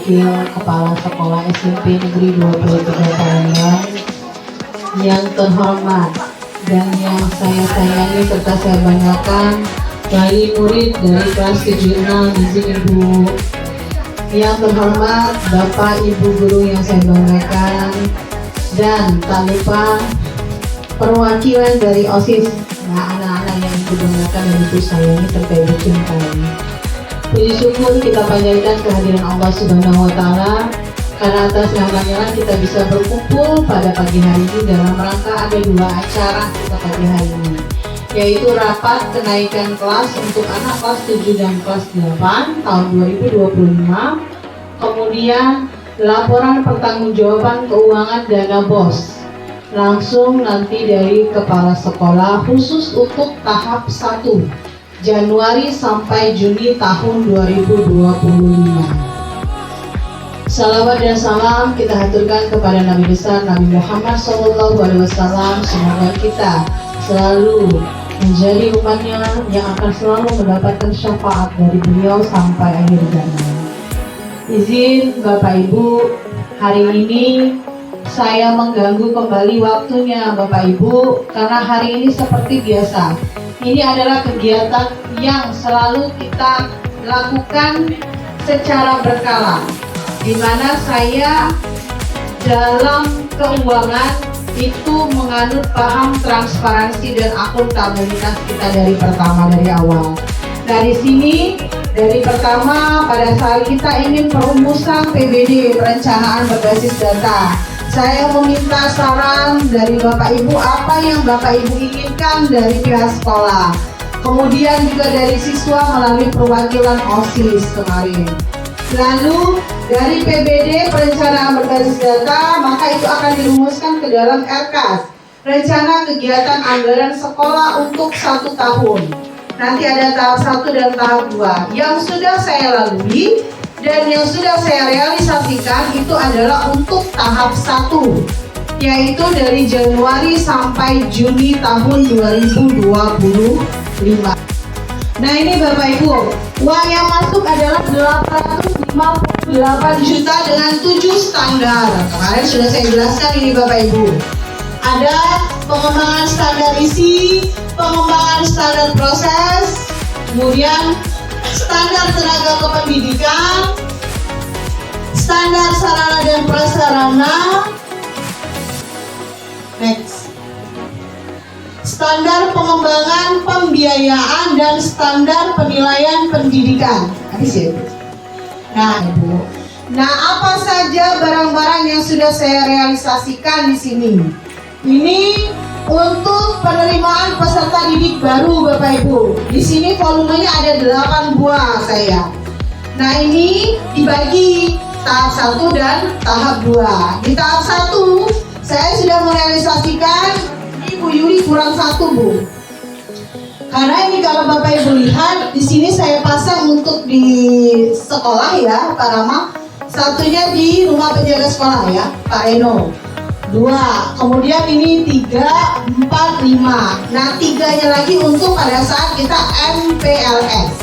Wakil Kepala Sekolah SMP Negeri 23 Palembang yang terhormat dan yang saya sayangi serta saya banggakan, wali murid dari kelas 76, izin Ibu. Yang terhormat Bapak Ibu guru yang saya banggakan, dan tak lupa perwakilan dari OSIS, anak-anak yang Ibu banggakan dan Ibu sayangi serta Ibu cintai. Puji syukur kita panjatkan kehadiran Allah Subhanahu wa Ta'ala, karena atas namanya kita bisa berkumpul pada pagi hari ini dalam rangka ada dua acara kita pagi hari ini, yaitu rapat kenaikan kelas untuk anak kelas 7 dan kelas 8 tahun 2025, kemudian laporan pertanggungjawaban keuangan dana BOS langsung nanti dari kepala sekolah khusus untuk tahap 1 Januari sampai Juni tahun 2025. Salawat dan salam kita haturkan kepada Nabi besar Nabi Muhammad SAW. Semoga kita selalu menjadi umatnya yang akan selalu mendapatkan syafaat dari beliau sampai akhir zaman. Izin Bapak Ibu, hari ini saya mengganggu kembali waktunya Bapak Ibu, karena hari ini seperti biasa, ini adalah kegiatan yang selalu kita lakukan secara berkala, di mana saya dalam keuangan itu menganut paham transparansi dan akuntabilitas kita dari awal. Dari sini, dari pertama pada saat kita ingin perumusan PBD, perencanaan berbasis data, saya meminta saran dari Bapak Ibu apa yang Bapak Ibu inginkan dari pihak sekolah. Kemudian juga dari siswa melalui perwakilan OSIS kemarin. Lalu dari PBD, perencanaan berbasis data, maka itu akan dirumuskan ke dalam RKAS, rencana kegiatan anggaran sekolah untuk 1 tahun. Nanti ada tahap 1 dan tahap 2. Yang sudah saya lalui dan yang sudah saya realisasikan itu adalah untuk tahap 1, yaitu dari Januari sampai Juni tahun 2025. Nah ini Bapak Ibu, uang yang masuk adalah 858 juta dengan 7 standar. Kemarin sudah saya jelaskan ini Bapak Ibu. Ada pengembangan standar isi, pengembangan standar proses, kemudian standar tenaga kependidikan, standar sarana dan prasarana, next, standar pengembangan pembiayaan dan standar penilaian pendidikan. Habis ya Bu? Nah Ibu, apa saja barang-barang yang sudah saya realisasikan di sini? Ini untuk penerimaan peserta didik baru Bapak Ibu. Di sini volumenya ada 8 buah saya. Nah ini dibagi tahap 1 dan tahap 2. Di tahap 1 saya sudah merealisasikan, Ibu Yuli kurang 1 Bu. Karena ini kalau Bapak Ibu lihat di sini saya pasang untuk di sekolah ya Pak Rama. Satunya di rumah penjaga sekolah ya Pak Eno. 2, kemudian ini 3, 4, 5. Nah 3-nya lagi untuk pada saat kita MPLS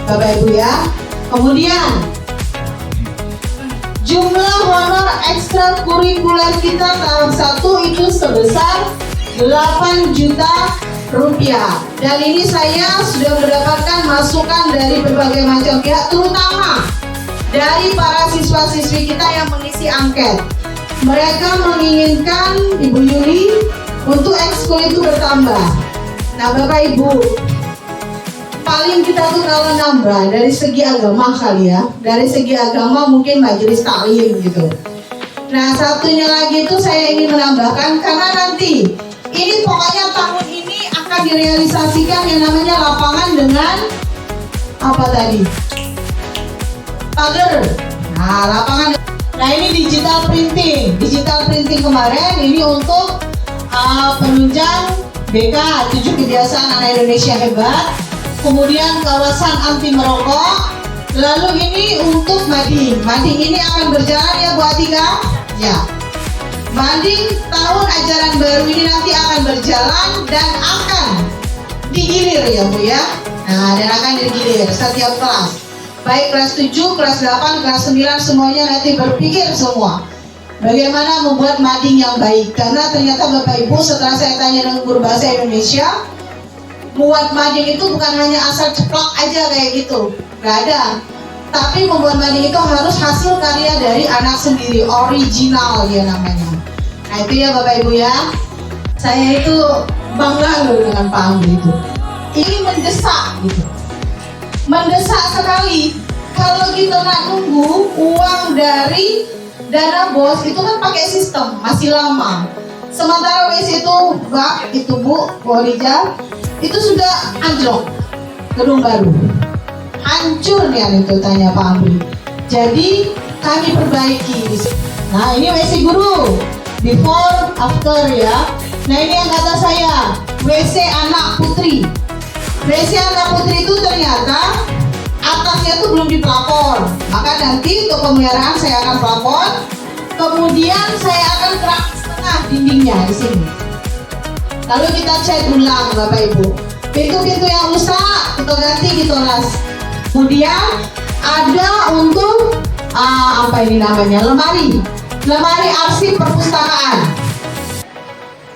Bapak Ibu ya. Kemudian jumlah honor ekstrakurikuler kita tahap 1 itu sebesar 8 juta rupiah. Dan ini saya sudah mendapatkan masukan dari berbagai macam pihak, terutama dari para siswa-siswi kita yang mengisi angket. Mereka menginginkan Ibu Yuli untuk ekskul itu bertambah. Nah Bapak Ibu, paling kita tuh kalau nambah dari segi agama kali ya, dari segi agama mungkin majelis taklim gitu. Nah satunya lagi itu saya ingin menambahkan, karena nanti ini pokoknya tahun ini akan direalisasikan yang namanya lapangan dengan apa tadi? Pagar. Nah lapangan. Nah ini digital printing kemarin ini untuk penunjang BK 7 kebiasaan anak Indonesia hebat, kemudian kawasan anti merokok, lalu ini untuk mading ini akan berjalan ya Bu Atika ya. Mading tahun ajaran baru ini nanti akan berjalan dan akan digilir ya Bu ya. Nah dan akan digilir setiap kelas. baik kelas 7, kelas 8, kelas 9 semuanya nanti berpikir semua bagaimana membuat mading yang baik. Karena ternyata Bapak Ibu setelah saya tanya dengan guru bahasa Indonesia, membuat mading itu bukan hanya asal ceplok aja kayak gitu, nggak ada. Tapi membuat mading itu harus hasil karya dari anak sendiri, original ya namanya. Nah itu ya Bapak Ibu ya. Saya itu bangga loh dengan Pak Amri itu. Ini mendesak gitu. Mendesak sekali. Kalau kita nak nunggu uang dari dana bos itu kan pakai sistem, masih lama. Sementara WC itu Mbak, itu Bu Rija, itu sudah anjlok, gedung baru. Hancur nih itu tanya Pak Amri. Jadi kami perbaiki. Nah ini WC guru, before, after ya. Nah ini yang kata saya, WC anak putri. WC anak putri itu ternyata atasnya tuh belum diplafon. Maka nanti untuk pemeliharaan saya akan plafon. Kemudian saya akan kerak setengah dindingnya di sini. Lalu kita cat ulang Bapak Ibu. Pintu-pintu yang rusak kita ganti, kita las. Kemudian ada untuk apa ini namanya, lemari arsip perpustakaan.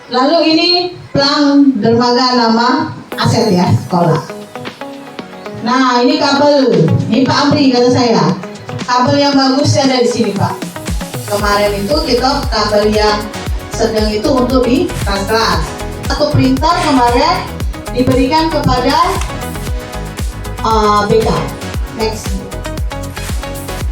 Lalu ini pelang dermaga nama aset ya sekolah. Nah ini kabel, ini Pak Amri kata saya, kabel yang bagus ada di sini Pak. Kemarin itu kita kabel yang sedang itu untuk di kelas. Satu printer kemarin diberikan kepada BK. Next.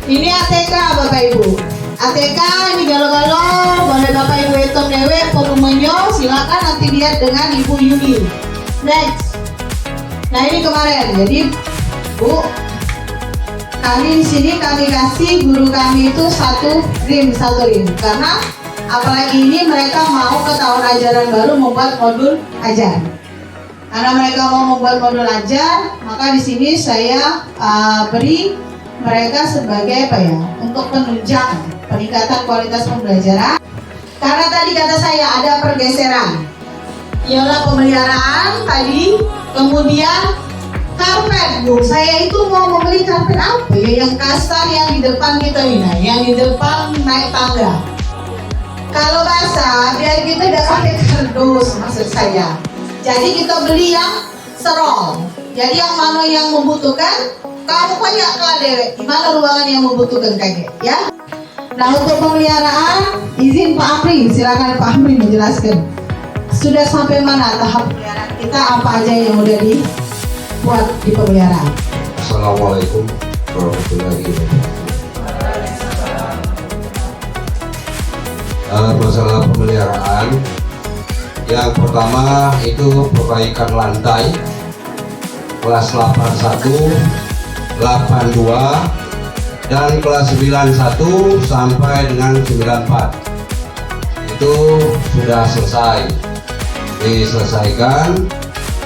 Ini ATK Bapak Ibu. ATK ini galo-galo, boleh Bapak Ibu hitung dewe volumenya, silakan nanti lihat dengan Ibu Yuni. Next. Nah ini kemarin, jadi Bu, kami di sini kami kasih guru kami itu satu rim, karena apalagi ini mereka mau ke tahun ajaran baru membuat modul ajar. Karena mereka mau membuat modul ajar, maka di sini saya beri mereka sebagai apa ya, untuk penunjang peningkatan kualitas pembelajaran. Karena tadi kata saya ada pergeseran, ialah pemeliharaan tadi, kemudian karpet Bu. Saya itu mau membeli karpet apa ya, yang kasar yang di depan kita ini, yang di depan naik tangga. Kalau basah biar kita tidak pakai kardus maksud saya. Jadi kita beli yang serol. Jadi yang mana yang membutuhkan, kamu banyak lah dewek. Gimana ruangan yang membutuhkan kayak ya. Nah untuk pemeliharaan, izin Pak Amri, silakan Pak Amri menjelaskan. Sudah sampai mana tahap pemeliharaan kita, apa aja yang udah dibuat di pemeliharaan. Assalamualaikum warahmatullahi wabarakatuh. Masalah pemeliharaan, yang pertama itu perbaikan lantai kelas 81, 82 dan kelas 91 sampai dengan 94 itu sudah selesai, diselesaikan.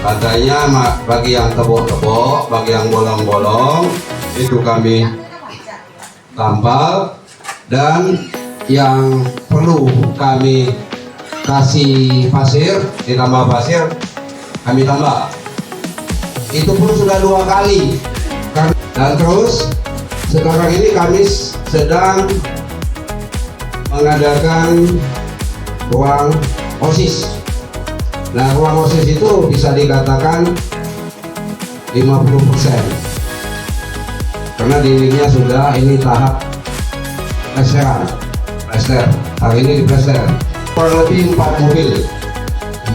Lantainya bagi yang tebok-tebok, bagi yang bolong-bolong itu kami tampal, dan yang perlu kami kasih pasir, ditambah pasir kami tambah. Itu pun sudah 2 kali. Dan terus sekarang ini kami sedang mengadakan ruang OSIS. Nah, ruang OSIS itu bisa dikatakan 50%. Karena dindingnya sudah ini tahap plester. Hari ini di plester. Kurang lebih 4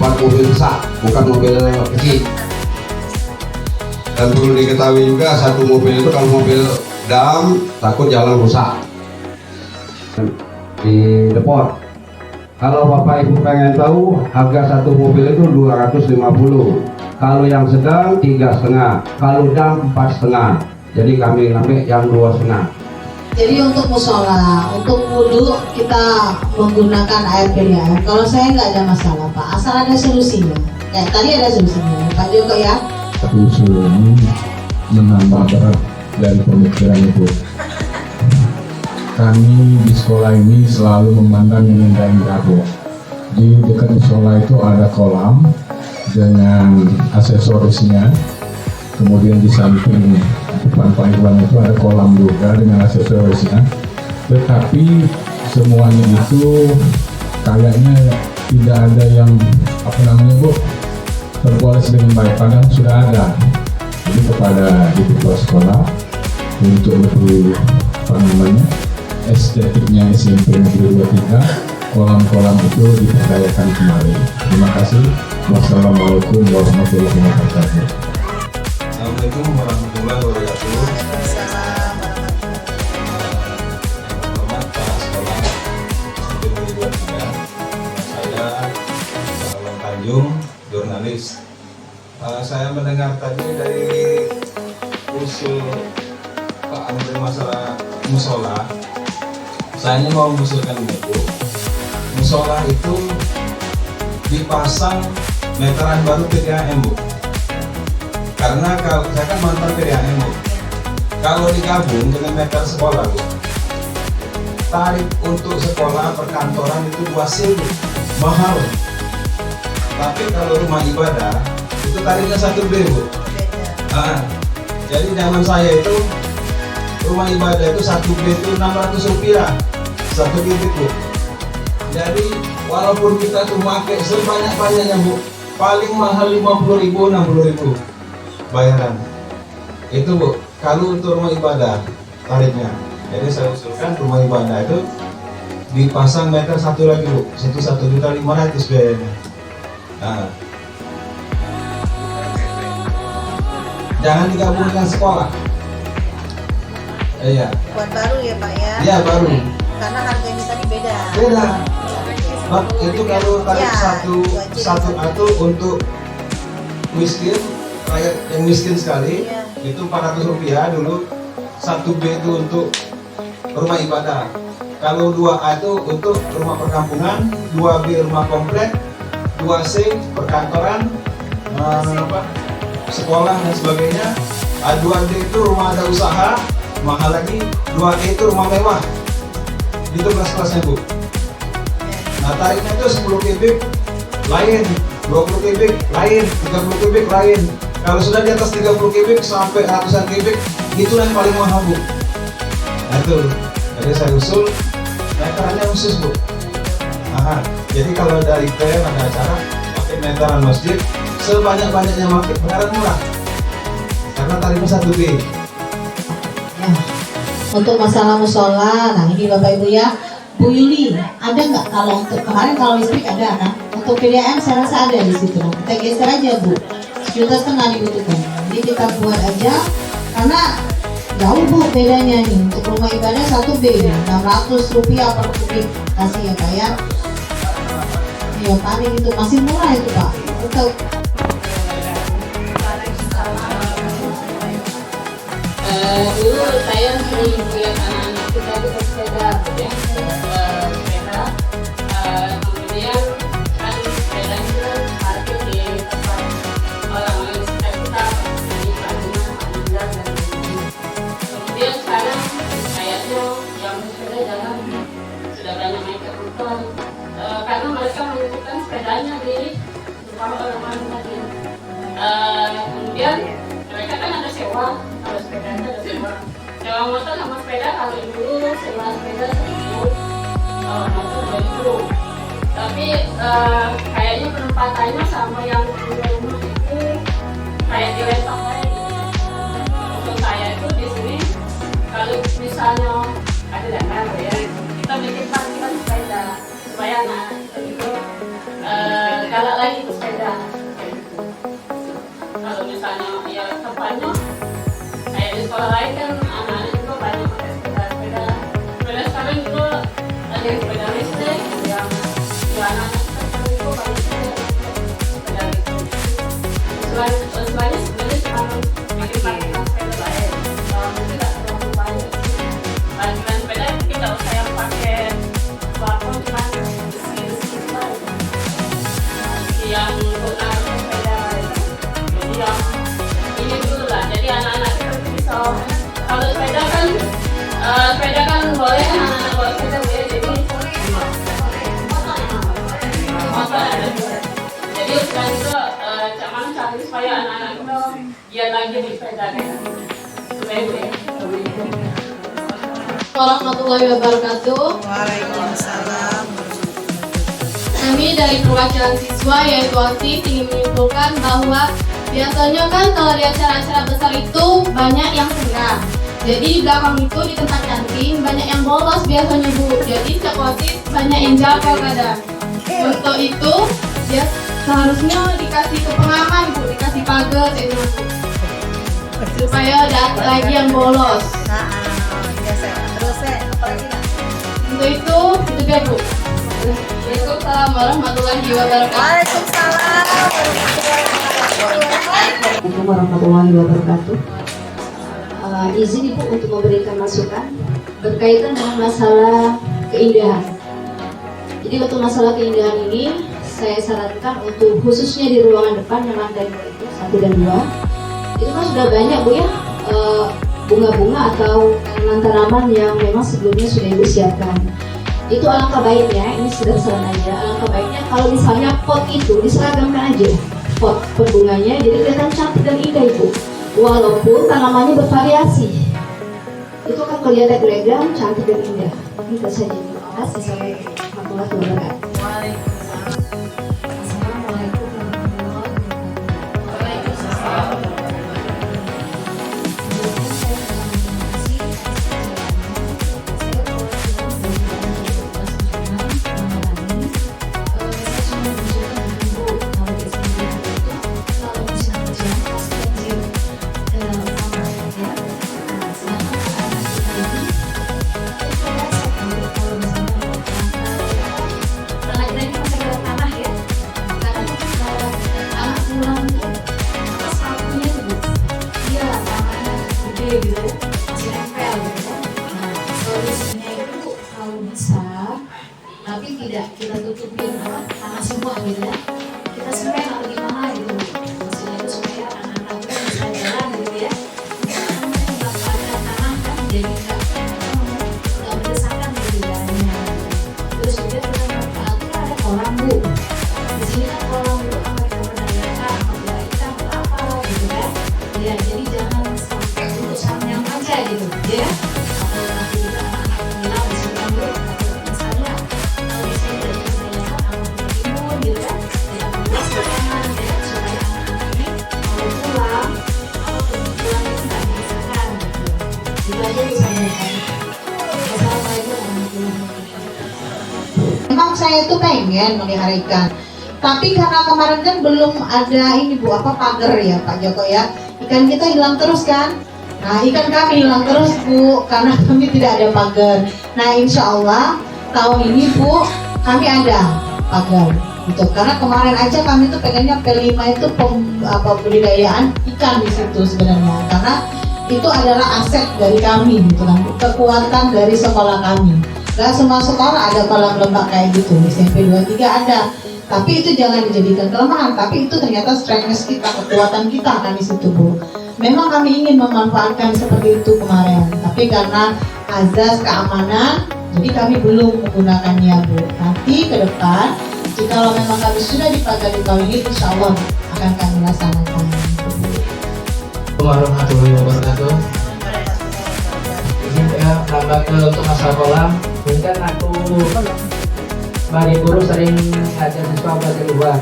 mobil besar, bukan mobil kecil. Dan perlu diketahui juga, satu mobil itu kalau mobil dam takut jalan rusak di depot. Kalau Bapak Ibu pengen tahu, harga satu mobil itu 250. Kalau yang sedang 3,5, kalau dam 4,5. Jadi kami ngambil yang 2,5. Jadi untuk musola, untuk wudhu kita menggunakan air pilihan. Kalau saya nggak ada masalah Pak, asal ada solusinya. Kayak tadi ada solusinya, Pak Joko ya. Usul ini menambah berat dari pemikiran Ibu. Kami di sekolah ini selalu memandang indah-indah Bu. Di dekat musola itu ada kolam dengan aksesorisnya. kemudian di samping depan pangkuan itu ada kolam juga dengan aksesorisnya, tetapi semuanya itu kayaknya tidak ada yang terpoles dengan baik, padahal sudah ada. Jadi kepada di kepala sekolah untuk lebih estetiknya SMP Negeri 23, kolam-kolam itu diperdayakan kembali. Terima kasih. Wassalamualaikum warahmatullahi wabarakatuh. Assalamualaikum warahmatullahi wabarakatuh. Selamat Pak Sekolah SMP Negeri 23. Saya Salman Tanjung, jurnalis. Saya mendengar tadi dari usul Pak Andre masalah musola. Saya ini mau mengusulkan ini, Bu. Musola itu dipasang meteran baru PDAM, Bu. Karena kalau saya kan mantan PDAM, Bu. Kalau digabung dengan meter sekolah, Bu, tarif untuk sekolah perkantoran itu 2 Bu. Mahal. Tapi kalau rumah ibadah itu tarifnya 1 Bu. Jadi zaman saya itu rumah ibadah itu 1 itu 600 rupiah 1 bibit, Bu. Jadi walaupun kita tuh pakai sebanyak-banyaknya, Bu, paling mahal 50.000 60.000 bayaran itu, Bu, kalau untuk rumah ibadah tarifnya. Jadi saya usulkan rumah ibadah itu dipasang meter 1 lagi, Bu, 1.500.000 biayanya. Jangan digabung dengan sekolah. Iya. Buat baru ya Pak ya? Iya, baru. Karena harganya tadi beda. Beda. Bang, itu kalau tarif Ya, satu itu untuk miskin, rakyat yang miskin sekali, Iya. itu 400 rupiah dulu. 1 B itu untuk rumah ibadah. Kalau 2A itu untuk rumah perkampungan, 2B rumah komplek, 2C perkantoran, sekolah dan sebagainya. 2D itu rumah ada usaha, mahal lagi. 2E itu rumah mewah. Itu kelas-kelasnya, Bu. Nah, tarifnya itu 10 kubik lain, 20 kubik lain, 30 kubik lain. Kalau sudah di atas 30 kubik sampai ratusan kubik, itu yang paling mahal, Bu. Nah, itu. Jadi saya usul meterannya khusus, Bu. Jadi kalau dari PM ada acara pakai meteran masjid, sebanyak-banyaknya pakai beneran murah. Karena tarifnya 1 B. Nah, untuk masalah musola, nah ini Bapak Ibu ya, Bu Yuli, ada nggak kalau untuk kemarin kalau listrik ada, nah untuk PDAM saya rasa ada di situ. Kita geser aja, Bu, 1,5 juta dibutuhkan. Jadi kita buat aja, karena jauh, Bu, bedanya nih. Untuk rumah ibadah 1 B 600 rupiah per kubik kasih ya Pak ya. Ya paling itu masih murah itu Pak. Untuk dulu saya sering lihat anak-anak kita itu bersepeda, ya, sepeda. Kemudian kan sepeda itu parkir di tempat orang-orang di sekitar kita, di Paduna, Madinda, dan lain-lain. Kemudian sekarang kayaknya yang sepeda jalan sudah banyak naik ke motor, karena mereka menitipkan sepedanya di tempat orang-orang tadi. Kemudian mereka kan ada sewa. Kalau sepeda itu ada sewa motor sama sepeda. Kalau dulu sewa sepeda 1.000, motor 2.000. Tapi kayaknya penempatannya sama yang punya rumah itu kayak di rental kayak gitu. Untuk saya itu di sini kalau misalnya ada dana ya, kita bikin parkiran sepeda supaya anak itu galak lagi ke sepeda. Kalau misalnya ya tempatnya kayak di sekolah lain kan anak-anak juga banyak pakai sepeda. Sepeda sekarang juga ada yang sepeda listrik, yang anak-anak sekarang juga banyak sepeda listrik. Selain sebenarnya cuma makin parkiran sepeda lain, mungkin nggak terlalu banyak sih. Parkiran sepeda kita usah yang pakai plafon, cuma besi-besi saja. Yang untuk naruh sepeda itu, jadi yang ini dulu lah. Jadi anak-anak itu bisa, kalau sepeda kan boleh anak-anak bawa sepeda boleh, jadi motor ada juga. Jadi selain itu cuman satu supaya anak-anak itu giat lagi di sepeda kayak Warahmatullahi wabarakatuh. Waalaikumsalam. Kami dari perwakilan siswa yaitu aktif ingin menyimpulkan bahwa biasanya kan kalau di acara-acara besar itu banyak yang senggang. Jadi di belakang itu di tempat kantin banyak yang bolos biasanya Bu. Jadi setiap aktif banyak yang jaga kadang. Untuk itu ya seharusnya dikasih ke pengaman Bu, dikasih pagar itu supaya ada lagi yang bolos. Ya saya. Terus saya apalagi nak? Untuk itu dia Bu. Waalaikumsalam warahmatullahi wabarakatuh. Waalaikumsalam. Assalamualaikum warahmatullahi wabarakatuh. Izin Ibu untuk memberikan masukan berkaitan dengan masalah keindahan. Jadi untuk masalah keindahan ini saya sarankan untuk khususnya di ruangan depan yang lantai 2 itu 1 dan 2 itu kan sudah banyak Bu ya bunga-bunga atau tanaman-tanaman yang memang sebelumnya sudah Ibu siapkan. Itu alangkah baiknya, ini sederhana aja, alangkah baiknya kalau misalnya pot itu diseragamkan aja pot bunganya jadi kelihatan cantik dan indah Ibu. Walaupun tanamannya bervariasi, itu kan kelihatan elegan, cantik dan indah. Itu saja. Terima kasih. Assalamualaikum warahmatullahi wabarakatuh. Assalamualaikum warahmatullahi wabarakatuh. Tapi tidak kita tutupin tanah semua gitu ya. Kita supaya atau gimana gitu. Maksudnya itu supaya anak-anak itu bisa jalan gitu ya. Kalau ada tanah kan jadi nggak berdesakan gitu jalannya. Terus juga kita manfaatkan ada kolam Bu. Di sini kan kolam Bu apa kita berdayakan, apabila ikan atau apa gitu kan. Ya jadi jangan sampai untuk yang aja gitu ya. Atau nanti kita anak-anak bilang di sini Bu. Memang saya tuh pengen melihara ikan, tapi karena kemarin kan belum ada ini Bu, apa pagar ya Pak Joko ya. Ikan kita hilang terus kan. Nah ikan kami hilang terus Bu, karena kami tidak ada pagar. Nah insya Allah tahun ini Bu kami ada pagar gitu. Karena kemarin aja kami tuh pengennya P5 itu budidayaan ikan di situ sebenarnya. Karena itu adalah aset dari kami gitu kan, kekuatan dari sekolah kami. Gak semua sekolah ada kolam lembak kayak gitu, SMP 23 ada. Tapi itu jangan dijadikan kelemahan, tapi itu ternyata strength kita, kekuatan kita kan di situ Bu. Memang kami ingin memanfaatkan seperti itu kemarin, tapi karena azas keamanan, jadi kami belum menggunakannya Bu. Nanti ke depan, jika memang kami sudah dipagari tahun ini, insya Allah akan kami laksanakan. Warahmatullahi wabarakatuh. Ini saya tambah ke untuk masalah kolam. Mungkin aku bagi guru sering ada siswa belajar luar.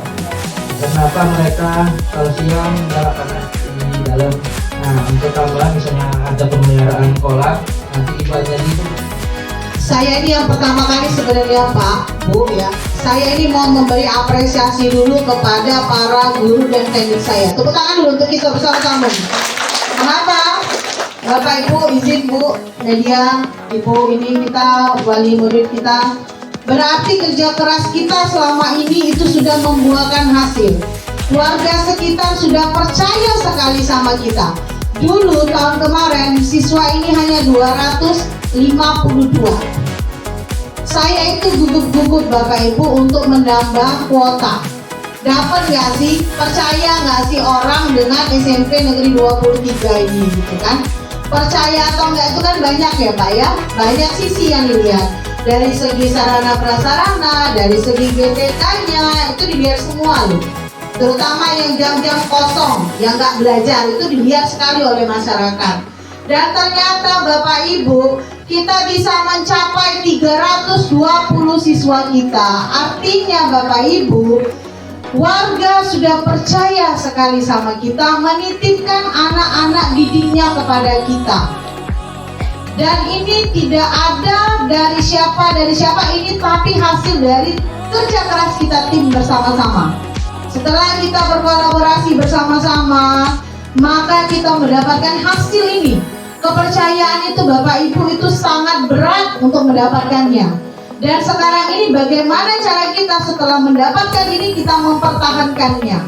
Kenapa mereka kalau siang galak panas di dalam? Nah untuk tambahan misalnya ada pemeliharaan kolam nanti ibadah itu. Saya ini yang pertama kali sebenarnya Pak Bu ya. Saya ini mau memberi apresiasi dulu kepada para guru dan teknik saya. Tepuk tangan dulu untuk kita bersama-sama. Kenapa? Bapak Ibu izin Bu Nadia, Ibu ini kita wali murid kita. Berarti kerja keras kita selama ini itu sudah membuahkan hasil. Warga sekitar sudah percaya sekali sama kita. Dulu tahun kemarin siswa ini hanya 252. Saya itu gugup-gugup Bapak Ibu untuk menambah kuota. Dapat nggak sih? Percaya nggak sih orang dengan SMP Negeri 23 ini gitu kan? Percaya atau enggak itu kan banyak ya Pak ya, banyak sisi yang dilihat. Dari segi sarana prasarana, dari segi GTK-nya itu dilihat semua loh. terutama yang jam-jam kosong, yang nggak belajar, itu dilihat sekali oleh masyarakat. Dan ternyata Bapak Ibu, kita bisa mencapai 320 siswa kita. Artinya Bapak Ibu, warga sudah percaya sekali sama kita, menitipkan anak-anak didiknya kepada kita. Dan ini tidak ada dari siapa, ini tapi hasil dari kerja keras kita tim bersama-sama. Setelah kita berkolaborasi bersama-sama, maka kita mendapatkan hasil ini. Kepercayaan itu Bapak Ibu itu sangat berat untuk mendapatkannya. Dan sekarang ini bagaimana cara kita setelah mendapatkan ini kita mempertahankannya.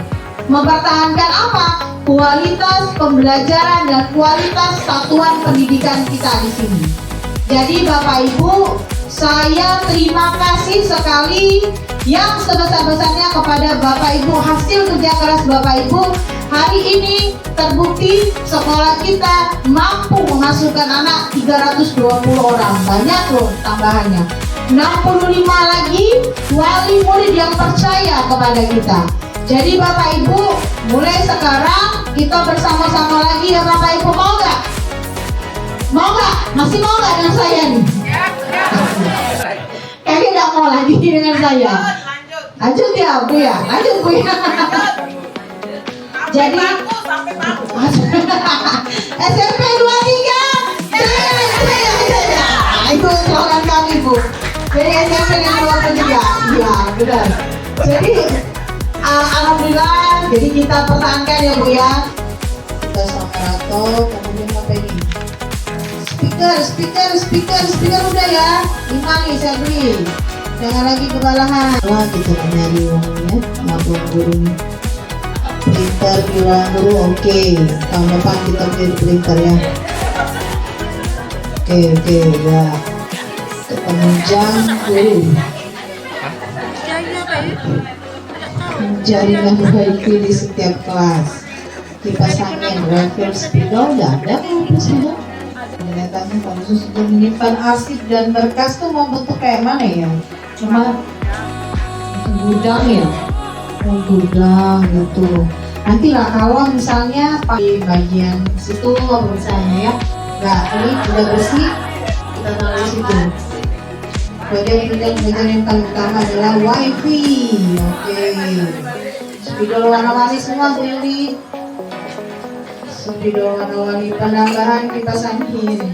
Mempertahankan apa? Kualitas pembelajaran dan kualitas satuan pendidikan kita di sini. Jadi Bapak Ibu, saya terima kasih sekali yang sebesar-besarnya kepada Bapak Ibu. Hasil kerja keras Bapak Ibu hari ini terbukti sekolah kita mampu memasukkan anak 320 orang. Banyak loh tambahannya. 65 lagi wali murid yang percaya kepada kita. Jadi Bapak Ibu, mulai sekarang kita bersama-sama lagi ya Bapak Ibu, mau nggak? Mau nggak? Masih mau nggak dengan saya nih? Kayaknya nggak mau lagi dengan saya. Lanjut ya Bu ya, lanjut Bu ya. Jadi SMP 23 itu slogan kami Bu. Jadi SMP 23, iya benar. Jadi alhamdulillah, jadi kita pertahankan ya Bu ya. Kita Samarato, kemudian apa ini? Speaker udah ya. 5 nih saya beli. Jangan lagi kebalahan. Wah kita punya di uangnya, 50 guru nih. Printer di ruang guru, oke. Tahun depan kita beli printer ya. Oke ya. Penunjang guru. Jaringan wifi di setiap kelas. Kipas angin, reverse speaker, udah ada reverse speaker. Kelihatannya Pak Khusus untuk menyimpan arsip dan berkas tuh mau bentuk kayak mana ya? Cuma gudang ya? Oh gudang gitu. Nanti lah kalau misalnya di bagian situ misalnya ya, nggak ini udah bersih, kita taruh di situ. Kemudian yang paling utama adalah wifi. Oke. Spidol warna-warni semua Bu Yuli. Spidol warna-warni, penambahan kipas angin.